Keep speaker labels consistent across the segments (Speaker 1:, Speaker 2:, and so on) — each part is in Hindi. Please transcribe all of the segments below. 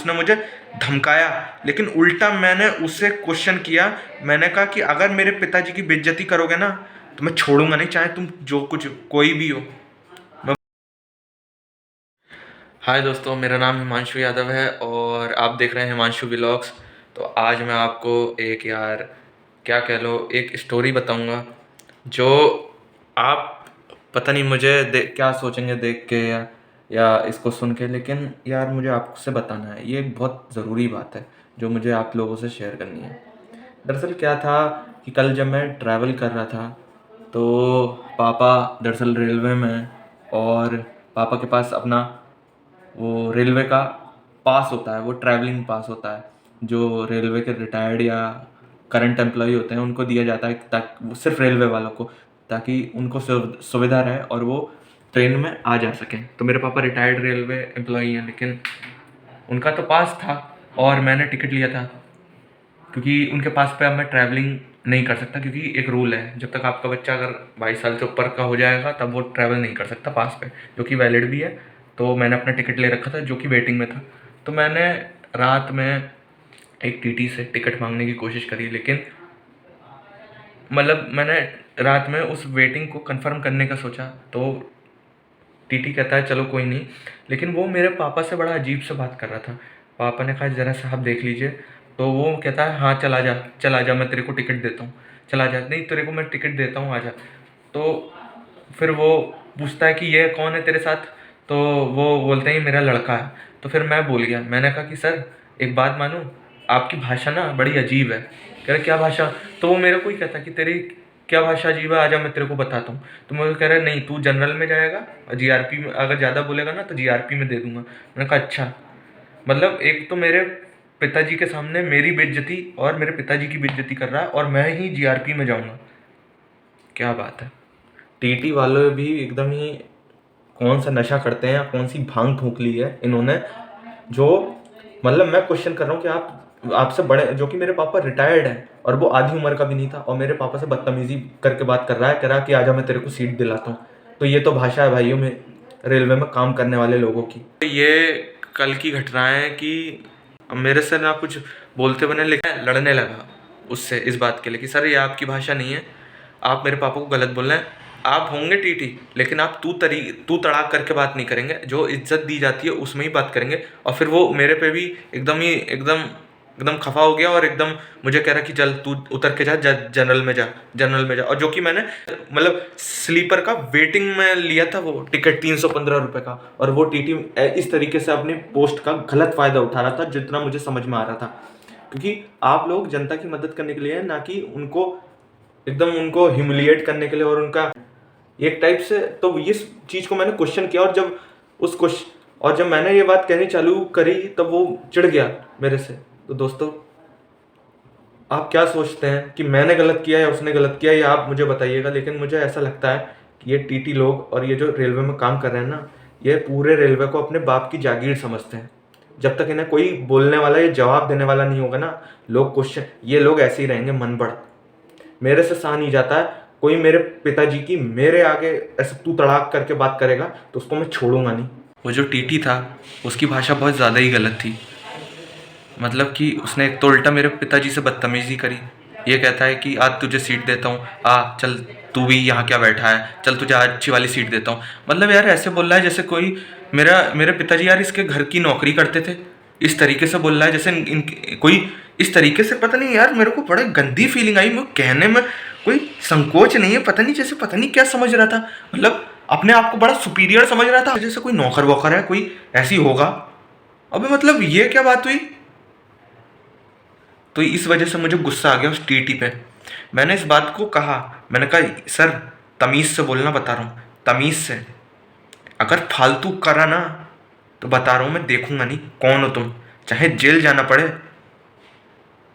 Speaker 1: उसने मुझे धमकाया, लेकिन उल्टा मैंने उससे क्वेश्चन किया। मैंने कहा कि अगर मेरे पिताजी की बेइज्जती करोगे ना तो मैं छोड़ूंगा नहीं, चाहे तुम जो कुछ कोई भी हो। हाय दोस्तों, मेरा नाम हिमांशु यादव है और आप देख रहे हैं हिमांशु व्लॉग्स। तो आज मैं आपको एक क्या कह लो, एक स्टोरी बताऊंगा जो आप पता नहीं मुझे क्या सोचेंगे देख के या इसको सुन के, लेकिन यार मुझे आपसे बताना है। ये एक बहुत ज़रूरी बात है जो मुझे आप लोगों से शेयर करनी है। दरअसल क्या था कि कल जब मैं ट्रैवल कर रहा था तो पापा दरअसल रेलवे में, और पापा के पास अपना वो रेलवे का पास होता है, वो ट्रैवलिंग पास होता है जो रेलवे के रिटायर्ड या करंट एम्प्लॉय होते हैं उनको दिया जाता है, ताकि सिर्फ रेलवे वालों को, ताकि उनको सुविधा रहे और वो ट्रेन में आ जा सकें। तो मेरे पापा रिटायर्ड रेलवे एम्प्लॉई हैं, लेकिन उनका तो पास था और मैंने टिकट लिया था, क्योंकि उनके पास पे अब मैं ट्रैवलिंग नहीं कर सकता, क्योंकि एक रूल है जब तक आपका बच्चा अगर 22 साल से ऊपर का हो जाएगा तब वो ट्रैवल नहीं कर सकता पास पे, जो कि वैलिड भी है। तो मैंने अपना टिकट ले रखा था जो कि वेटिंग में था। तो मैंने रात में एक टीटी से टिकट मांगने की कोशिश करी, लेकिन मतलब मैंने रात में उस वेटिंग को कंफर्म करने का सोचा तो टीटी कहता है चलो कोई नहीं, लेकिन वो मेरे पापा से बड़ा अजीब से बात कर रहा था। पापा ने कहा ज़रा साहब देख लीजिए, तो वो कहता है हाँ चला जा, मैं तेरे को टिकट देता हूँ, चला जा, नहीं तेरे को मैं टिकट देता हूँ, आ जा। तो फिर वो पूछता है कि ये कौन है तेरे साथ, तो वो बोलते हैं मेरा लड़का है। तो फिर मैं बोल गया, मैंने कहा कि सर एक बात मानूँ, आपकी भाषा ना बड़ी अजीब है। कह रहे क्या भाषा? तो वो मेरे को ही कहता कि तेरी क्या भाषा अजीब है, आजा मैं तेरे को बताता हूँ। तो मुझे कह रहा है नहीं तू जनरल में जाएगा, जीआरपी में अगर ज़्यादा बोलेगा ना तो जीआरपी में दे दूंगा। मैंने कहा अच्छा। मतलब एक तो मेरे पिताजी के सामने मेरी बेइज्जती और मेरे पिताजी की बेइज्जती कर रहा है और मैं ही जीआरपी में जाऊंगा। क्या बात है। टीटी वाले भी एकदम ही कौन सा नशा करते हैं या कौन सी भांग फूंक ली है इन्होंने, जो मतलब मैं क्वेश्चन कर रहा हूँ कि आपसे बड़े, जो कि मेरे पापा रिटायर्ड हैं और वो आधी उम्र का भी नहीं था, और मेरे पापा से बदतमीजी करके बात कर रहा है, कह रहा कि आजा मैं तेरे को सीट दिलाता हूँ। तो ये तो भाषा है भाइयों में रेलवे में काम करने वाले लोगों की। ये कल की घटना है कि मेरे से ना कुछ बोलते बने, लेकिन लड़ने लगा उससे इस बात के लिए कि सर ये आपकी भाषा नहीं है, आप मेरे पापा को गलत बोल रहे हैं। आप होंगे टीटी, लेकिन आप तू तड़ाक करके बात नहीं करेंगे, जो इज्जत दी जाती है उसमें ही बात करेंगे। और फिर वो मेरे पे भी एकदम खफा हो गया और एकदम मुझे कह रहा कि चल तू उतर के जनरल में जा। और जो कि मैंने मतलब स्लीपर का वेटिंग में लिया था वो टिकट 315 रुपये का, और वो टीटी इस तरीके से अपनी पोस्ट का गलत फ़ायदा उठा रहा था जितना मुझे समझ में आ रहा था। क्योंकि आप लोग जनता की मदद करने के लिए, ना कि उनको ह्यूमिलिएट करने के लिए, और उनका एक टाइप से। तो इस चीज़ को मैंने क्वेश्चन किया, और जब मैंने ये बात कहनी चालू करी तब वो चिढ़ गया मेरे से। तो दोस्तों आप क्या सोचते हैं कि मैंने गलत किया या उसने गलत किया, ये आप मुझे बताइएगा। लेकिन मुझे ऐसा लगता है कि ये टीटी लोग और ये जो रेलवे में काम कर रहे हैं ना, ये पूरे रेलवे को अपने बाप की जागीर समझते हैं। जब तक इन्हें कोई बोलने वाला या जवाब देने वाला नहीं होगा ना, ये लोग ऐसे ही रहेंगे मन बढ़। मेरे से सहा नहीं जाता है कोई मेरे पिताजी की मेरे आगे ऐसे तू तड़ाक करके बात करेगा, तो उसको मैं छोड़ूंगा नहीं। वो जो टीटी था उसकी भाषा बहुत ज़्यादा ही गलत थी। मतलब कि उसने एक तो उल्टा मेरे पिताजी से बदतमीज़ी करी। ये कहता है कि आज तुझे सीट देता हूँ, आ चल तू भी यहाँ क्या बैठा है, चल तुझे आज अच्छी वाली सीट देता हूँ। मतलब यार ऐसे बोल रहा है जैसे कोई मेरे पिताजी यार इसके घर की नौकरी करते थे। इस तरीके से बोल रहा है जैसे कोई इस तरीके से, पता नहीं यार मेरे को बड़ा गंदी फीलिंग आई। मैं कहने में कोई संकोच नहीं है, पता नहीं जैसे पता नहीं क्या समझ रहा था, मतलब अपने आप को बड़ा सुपीरियर समझ रहा था, जैसे कोई नौकर वोकर है, कोई ऐसी होगा। अबे मतलब ये क्या बात हुई? तो इस वजह से मुझे गुस्सा आ गया उस टीटी पे। मैंने इस बात को कहा, मैंने कहा सर तमीज़ से बोलना, बता रहा हूँ तमीज़ से, अगर फालतू करा ना तो बता रहा हूँ मैं देखूंगा नहीं कौन हो तुम, चाहे जेल जाना पड़े।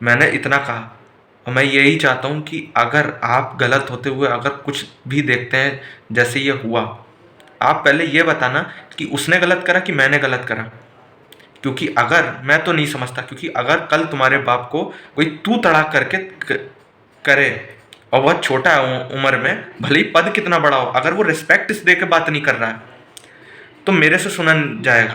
Speaker 1: मैंने इतना कहा। और मैं यही चाहता हूँ कि अगर आप गलत होते हुए अगर कुछ भी देखते हैं जैसे ये हुआ, आप पहले ये बताना कि उसने गलत करा कि मैंने गलत करा। क्योंकि अगर मैं तो नहीं समझता, क्योंकि अगर कल तुम्हारे बाप को कोई तू तड़ाक करके करे और बहुत छोटा है उम्र में, भले ही पद कितना बड़ा हो, अगर वो रिस्पेक्ट दे के बात नहीं कर रहा है तो मेरे से सुना जाएगा।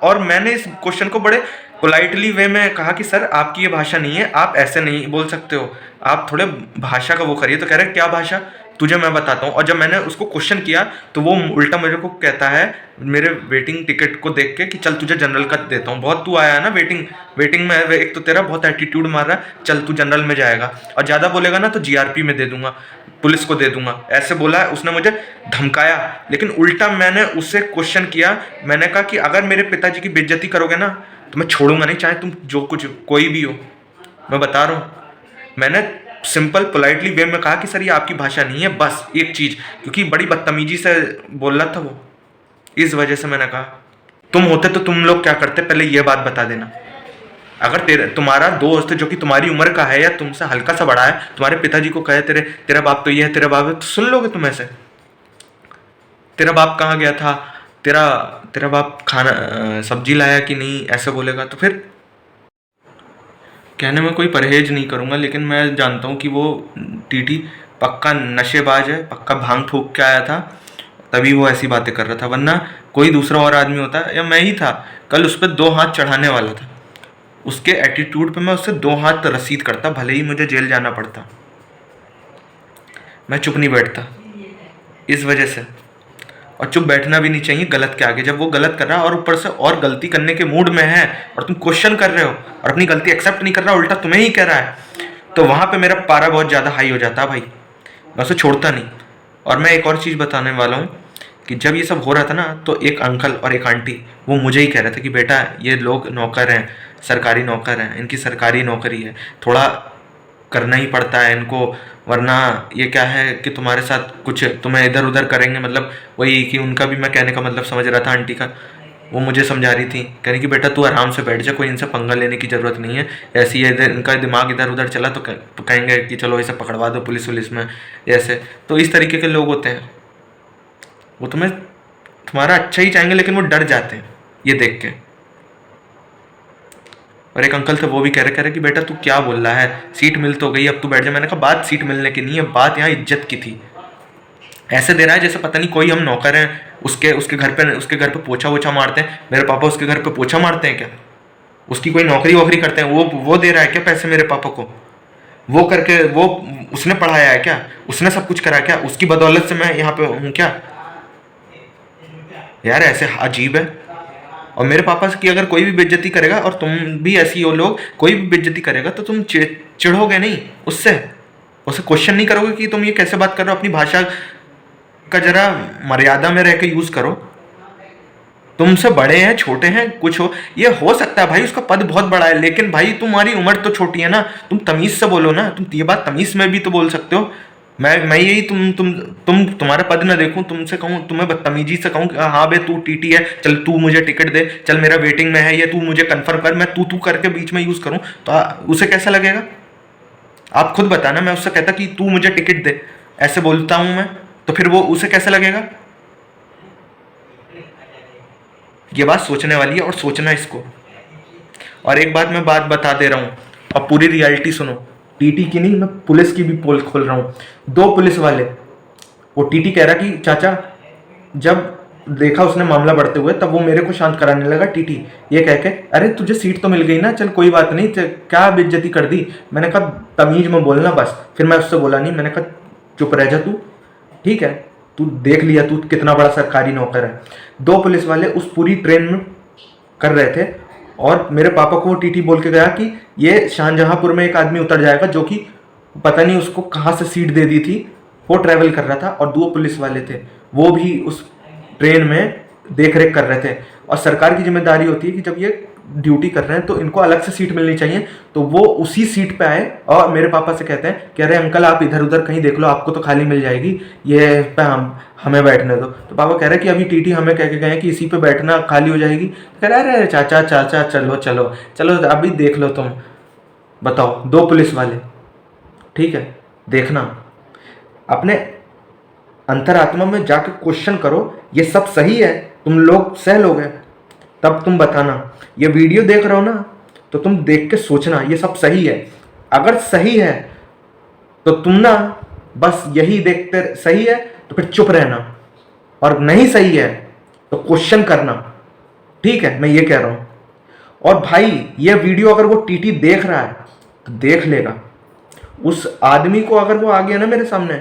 Speaker 1: और मैंने इस क्वेश्चन को बड़े पोलाइटली वे में कहा कि सर आपकी ये भाषा नहीं है, आप ऐसे नहीं बोल सकते हो, आप थोड़े भाषा का वो करिए। तो कह रहे क्या भाषा, तुझे मैं बताता हूँ। और जब मैंने उसको क्वेश्चन किया तो वो उल्टा मेरे को कहता है मेरे वेटिंग टिकट को देख के कि चल तुझे जनरल का देता हूँ, बहुत तू आया है ना वेटिंग वेटिंग में, एक तो तेरा बहुत एटीट्यूड मार रहा है, चल तू जनरल में जाएगा, और ज़्यादा बोलेगा ना तो जीआरपी में दे दूंगा, पुलिस को दे दूंगा, ऐसे बोला है उसने, मुझे धमकाया। लेकिन उल्टा मैंने उससे क्वेश्चन किया, मैंने कहा कि अगर मेरे पिताजी की बेइज्जती करोगे ना तो मैं छोड़ूंगा नहीं, चाहे तुम जो कुछ कोई भी हो, मैं बता रहा हूँ। मैंने सिंपल पोलाइटली वे में कहा कि सर ये आपकी भाषा नहीं है, बस एक चीज़, क्योंकि बड़ी बदतमीजी से बोल रहा था वो, इस वजह से मैंने कहा तुम होते तो तुम लोग क्या करते, पहले ये बात बता देना। अगर तुम्हारा दोस्त जो कि तुम्हारी उम्र का है या तुमसे हल्का सा बड़ा है, तुम्हारे पिताजी को कहे तेरा बाप तो ये है, तेरा बाप है, तो सुन लोगे तुम ऐसे? तेरा बाप कहाँ गया था, तेरा तेरा बाप खाना सब्जी लाया कि नहीं, ऐसे बोलेगा तो फिर? कहने में कोई परहेज नहीं करूँगा, लेकिन मैं जानता हूँ कि वो टीटी पक्का नशेबाज है, पक्का भांग ठोक के आया था, तभी वो ऐसी बातें कर रहा था, वरना कोई दूसरा और आदमी होता या मैं ही था, कल उस पर 2 हाथ चढ़ाने वाला था। उसके एटीट्यूड पे मैं उससे 2 हाथ रसीद करता, भले ही मुझे जेल जाना पड़ता, मैं चुप नहीं बैठता इस वजह से। और चुप बैठना भी नहीं चाहिए गलत के आगे, जब वो गलत कर रहा है और ऊपर से और गलती करने के मूड में है और तुम क्वेश्चन कर रहे हो और अपनी गलती एक्सेप्ट नहीं कर रहा, उल्टा तुम्हें ही कह रहा है, तो वहाँ पे मेरा पारा बहुत ज़्यादा हाई हो जाता है भाई, मैं उसे छोड़ता नहीं। और मैं एक और चीज़ बताने वाला हूँ कि जब ये सब हो रहा था ना, तो एक अंकल और एक आंटी वो मुझे ही कह रहे थे कि बेटा ये लोग नौकर हैं, सरकारी नौकर हैं, इनकी सरकारी नौकरी है, थोड़ा करना ही पड़ता है इनको, वरना ये क्या है कि तुम्हारे साथ कुछ तुम्हें इधर उधर करेंगे, मतलब वही कि उनका भी मैं कहने का मतलब समझ रहा था आंटी का। वो मुझे समझा रही थी, कह रही कि बेटा तू आराम से बैठ जा, कोई इनसे पंगा लेने की ज़रूरत नहीं है, ऐसे ही इनका दिमाग इधर उधर चला तो कहेंगे कि चलो इसे पकड़वा दो पुलिस वुलिस में, ऐसे। तो इस तरीके के लोग होते हैं, वो तुम्हारा अच्छा ही चाहेंगे लेकिन वो डर जाते हैं ये देख के। और एक अंकल थे वो भी कह रहे कि बेटा तू क्या बोल रहा है, सीट मिल तो गई, अब तू बैठ जा। मैंने कहा बात सीट मिलने की नहीं है, बात यहाँ इज्जत की थी। ऐसे दे रहा है जैसे पता नहीं कोई हम नौकर हैं, उसके घर पे पोछा वोछा मारते हैं, मेरे पापा उसके घर पे पोछा मारते हैं क्या? उसकी कोई नौकरी वोकरी करते हैं, वो दे रहा है क्या पैसे मेरे पापा को? वो करके वो उसने पढ़ाया है क्या? उसने सब कुछ करा क्या? उसकी बदौलत से मैं यहाँ पे हूँ क्या? यार ऐसे अजीब है। और मेरे पापा की अगर कोई भी बेइज्जती करेगा, और तुम भी ऐसी हो लोग, कोई भी बेइज्जती करेगा तो तुम चिढ़ोगे नहीं उससे, उसे क्वेश्चन नहीं करोगे कि तुम ये कैसे बात कर रहे हो, अपनी भाषा का जरा मर्यादा में रह के यूज करो। तुमसे बड़े हैं छोटे हैं कुछ हो, ये हो सकता है भाई उसका पद बहुत बड़ा है, लेकिन भाई तुम्हारी उम्र तो छोटी है ना, तुम तमीज से बोलो ना, तुम ये बात तमीज में भी तो बोल सकते हो। मैं यही तुम्हारा पद ना देखूं, तुमसे कहूं, तुम्हें बदतमीजी से कहूं हाँ बे तू टीटी है, चल तू मुझे टिकट दे, चल मेरा वेटिंग में है, ये तू मुझे कंफर्म कर, मैं तू करके बीच में यूज करूं तो उसे कैसा लगेगा? आप खुद बताना। मैं उससे कहता कि तू मुझे टिकट दे, ऐसे बोलता हूं मैं, तो फिर वो उसे कैसा लगेगा? ये बात सोचने वाली है, और सोचना इसको। और एक बात मैं बता दे रहा हूँ, और पूरी रियलिटी सुनो, टीटी की नहीं, मैं पुलिस की भी पोल खोल रहा हूँ। 2 पुलिस वाले, वो टीटी कह रहा कि चाचा, जब देखा उसने मामला बढ़ते हुए तब वो मेरे को शांत कराने लगा टीटी, ये कह के अरे तुझे सीट तो मिल गई ना, चल कोई बात नहीं, क्या बेइज्जती कर दी। मैंने कहा तमीज में बोलना बस। फिर मैं उससे बोला नहीं, मैंने कहा चुप रह जा तू, ठीक है, तू देख लिया तू कितना बड़ा सरकारी नौकर है। 2 पुलिस वाले उस पूरी ट्रेन में कर रहे थे, और मेरे पापा को वो टीटी बोल के गया कि ये शाहजहांपुर में एक आदमी उतर जाएगा, जो कि पता नहीं उसको कहाँ से सीट दे दी थी, वो ट्रैवल कर रहा था, और 2 पुलिस वाले थे, वो भी उस ट्रेन में देख रेख कर रहे थे। और सरकार की जिम्मेदारी होती है कि जब ये ड्यूटी कर रहे हैं तो इनको अलग से सीट मिलनी चाहिए, तो वो उसी सीट पे आए और मेरे पापा से कहते हैं कि अरे अंकल आप इधर उधर कहीं देख लो, आपको तो खाली मिल जाएगी, ये पे हमें बैठने दो। तो पापा कह रहे हैं कि अभी टीटी हमें कह के गए कि इसी पे बैठना खाली हो जाएगी। कह रहे अरे चाचा चाचा चलो चलो चलो अभी देख लो तुम, बताओ 2 पुलिस वाले, ठीक है, देखना अपने अंतरात्मा में जाकर क्वेश्चन करो, ये सब सही है, तुम लोग सह लोगे तब तुम बताना। ये वीडियो देख रहे हो ना, तो तुम देख के सोचना ये सब सही है। अगर सही है तो तुम ना बस यही देखते, सही है तो फिर चुप रहना, और नहीं सही है तो क्वेश्चन करना, ठीक है, मैं ये कह रहा हूं।
Speaker 2: और भाई ये वीडियो अगर वो टीटी देख रहा है तो देख लेगा, उस आदमी को अगर वो आ गया ना मेरे सामने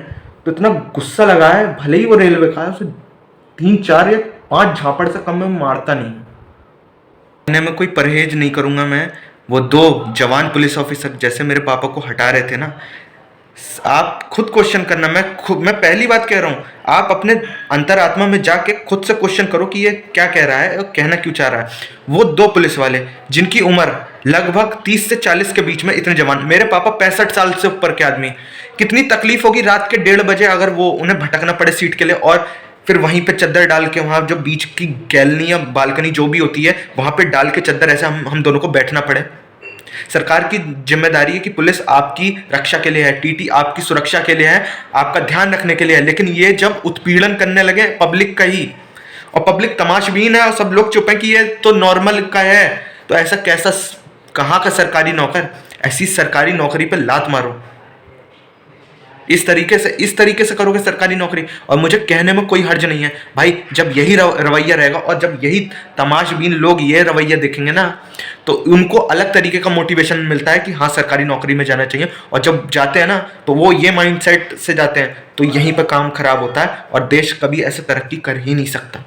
Speaker 2: तो इतना गुस्सा लगा है, भले ही वो रेलवे का है, उसे 3 4 या 5 झापड़ से कम में मारता नहीं।
Speaker 1: कहने में कोई परहेज नहीं करूंगा मैं। वो 2 जवान पुलिस ऑफिसर जैसे मेरे पापा को हटा रहे थे ना, आप खुद क्वेश्चन करना। मैं पहली बात कह रहा हूँ, आप अपने अंतरात्मा में जाके खुद से क्वेश्चन करो कि ये क्या कह रहा है और कहना क्यों चाह रहा है। वो 2 पुलिस वाले जिनकी उम्र लगभग 30 से 40 के बीच में, इतने जवान, मेरे पापा 65 साल से ऊपर के आदमी, कितनी तकलीफ होगी रात के 1:30 बजे अगर वो उन्हें भटकना पड़े सीट के लिए, और फिर वहीं पे चद्दर डाल के, वहां जो बीच की गैलनी या बालकनी जो भी होती है वहां पे डाल के चद्दर, ऐसे हम दोनों को बैठना पड़े। सरकार की जिम्मेदारी है कि पुलिस आपकी रक्षा के लिए है, टीटी आपकी सुरक्षा के लिए है, आपका ध्यान रखने के लिए है। लेकिन ये जब उत्पीड़न करने लगे पब्लिक का ही, और पब्लिक तमाशबीन है और सब लोग चुप हैं कि ये तो नॉर्मल का है, तो ऐसा कैसा, कहाँ का सरकारी नौकर, ऐसी सरकारी नौकरी पे लात मारो। इस तरीके से करोगे सरकारी नौकरी, और मुझे कहने में कोई हर्ज नहीं है भाई। जब यही रवैया रहेगा और जब यही तमाशबीन लोग ये रवैया देखेंगे ना, तो उनको अलग तरीके का मोटिवेशन मिलता है कि हाँ सरकारी नौकरी में जाना चाहिए, और जब जाते हैं ना तो वो ये माइंडसेट से जाते हैं, तो यहीं पर काम खराब होता है और देश कभी ऐसे तरक्की कर ही नहीं सकता।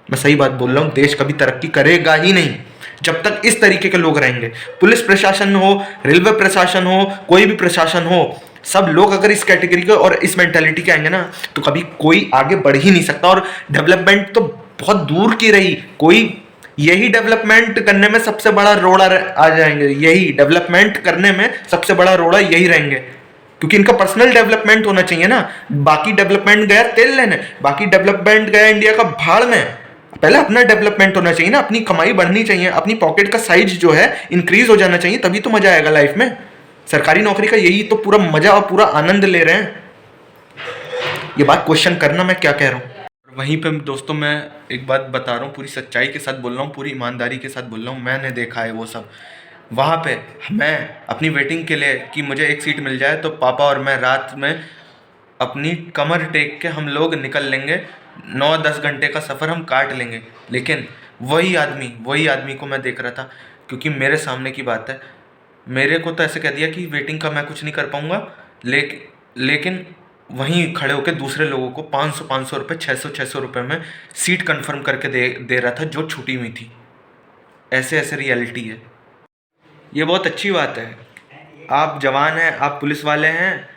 Speaker 1: मैं सही बात बोल रहा हूँ, देश कभी तरक्की करेगा ही नहीं जब तक इस तरीके के लोग रहेंगे। पुलिस प्रशासन हो, रेलवे प्रशासन हो, कोई भी प्रशासन हो, सब लोग अगर इस कैटेगरी के और इस मेंटालिटी के आएंगे ना, तो कभी कोई आगे बढ़ ही नहीं सकता। और डेवलपमेंट तो बहुत दूर की रही, कोई यही डेवलपमेंट करने में सबसे बड़ा रोड़ा आ जाएंगे, यही डेवलपमेंट करने में सबसे बड़ा रोड़ा यही रहेंगे, क्योंकि इनका पर्सनल डेवलपमेंट होना चाहिए ना। बाकी डेवलपमेंट गया तेल लेने, बाकी डेवलपमेंट गया इंडिया का भाड़ में। पहले अपना डेवलपमेंट होना चाहिए ना, अपनी कमाई बढ़नी चाहिए, अपनी पॉकेट का साइज जो है इंक्रीज हो जाना चाहिए, तभी तो मजा आएगा लाइफ में। सरकारी नौकरी का यही तो पूरा मजा और पूरा आनंद ले रहे हैं। ये बात क्वेश्चन करना मैं क्या कह रहा हूँ। वहीं पे दोस्तों मैं एक बात बता रहा हूँ, पूरी सच्चाई के साथ बोल रहा हूँ, पूरी ईमानदारी के साथ बोल रहा हूँ। मैंने देखा है वो सब। वहाँ पे मैं अपनी वेटिंग के लिए कि मुझे एक सीट मिल जाए, तो पापा और मैं रात में अपनी कमर टेक के हम लोग निकल लेंगे, 9-10 घंटे का सफ़र हम काट लेंगे। लेकिन वही आदमी को मैं देख रहा था, क्योंकि मेरे सामने की बात है, मेरे को तो ऐसे कह दिया कि वेटिंग का मैं कुछ नहीं कर पाऊँगा, लेकिन वहीं खड़े होकर दूसरे लोगों को 500 रुपये, 600 रुपये में सीट कंफर्म करके दे रहा था जो छूटी हुई थी। ऐसे रियलिटी है। ये बहुत अच्छी बात है, आप जवान हैं, आप पुलिस वाले हैं,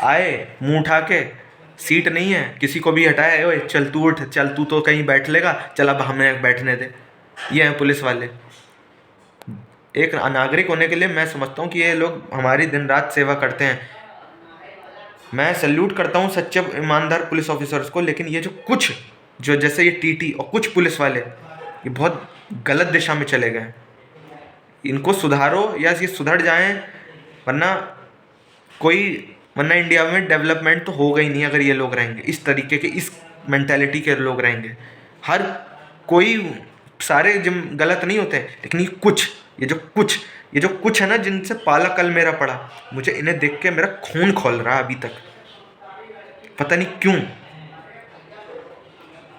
Speaker 1: आए मुंह उठा के, सीट नहीं है किसी को भी हटाए, ओए चल तू उठ, चल तू तो कहीं बैठ लेगा, चल अब हमें बैठने दे। ये हैं पुलिस वाले। एक नागरिक होने के लिए मैं समझता हूँ कि ये लोग हमारी दिन रात सेवा करते हैं। मैं सैल्यूट करता हूँ सच्चे ईमानदार पुलिस ऑफिसर्स को। लेकिन ये जो जैसे ये टीटी और कुछ पुलिस वाले, ये बहुत गलत दिशा में चले गए। इनको सुधारो या ये सुधर जाएं, वरना इंडिया में डेवलपमेंट तो होगा ही नहीं अगर ये लोग रहेंगे, इस तरीके के, इस मेंटालिटी के लोग रहेंगे। हर कोई, सारे जिम गलत नहीं होते, लेकिन ये जो कुछ है ना, जिनसे पाला कल मेरा पड़ा, मुझे इन्हें देख के मेरा खून खौल रहा है अभी तक, पता नहीं क्यों।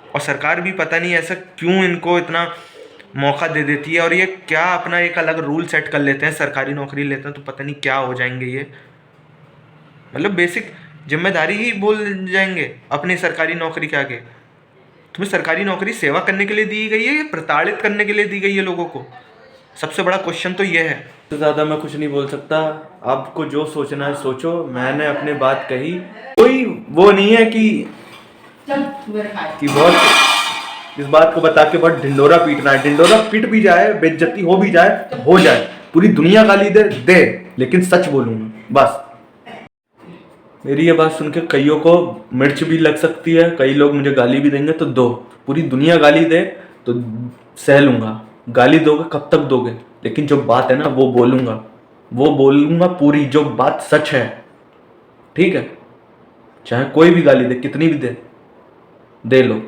Speaker 1: और सरकार भी पता नहीं ऐसा क्यों इनको इतना मौका दे देती है, और ये क्या अपना एक अलग रूल सेट कर लेते हैं, सरकारी नौकरी लेते हैं तो पता नहीं क्या हो जाएंगे ये। मतलब बेसिक जिम्मेदारी ही भूल जाएंगे अपनी सरकारी नौकरी के आगे। तुम्हें सरकारी नौकरी सेवा करने के लिए दी गई है या प्रताड़ित करने के लिए दी गई है लोगों को? सबसे बड़ा क्वेश्चन तो ये है।
Speaker 2: तो ज़्यादा मैं कुछ नहीं बोल सकता, आपको जो सोचना है सोचो। मैंने अपनी बात कही, कोई वो नहीं है कि बहुत इस बात को बता के बहुत ढिंडोरा पीटना है। ढिंडोरा पीट भी जाए, बेइज्जती हो भी जाए तो हो जाए, पूरी दुनिया गाली दे, लेकिन सच बोलूंगा बस। मेरी ये बात सुन के कईयों को मिर्च भी लग सकती है, कई लोग मुझे गाली भी देंगे, तो दो, पूरी दुनिया गाली दे तो सह लूंगा। गाली दोगे कब तक दोगे, लेकिन जो बात है ना वो बोलूंगा पूरी, जो बात सच है, ठीक है? चाहे कोई भी गाली दे, कितनी भी दे लो।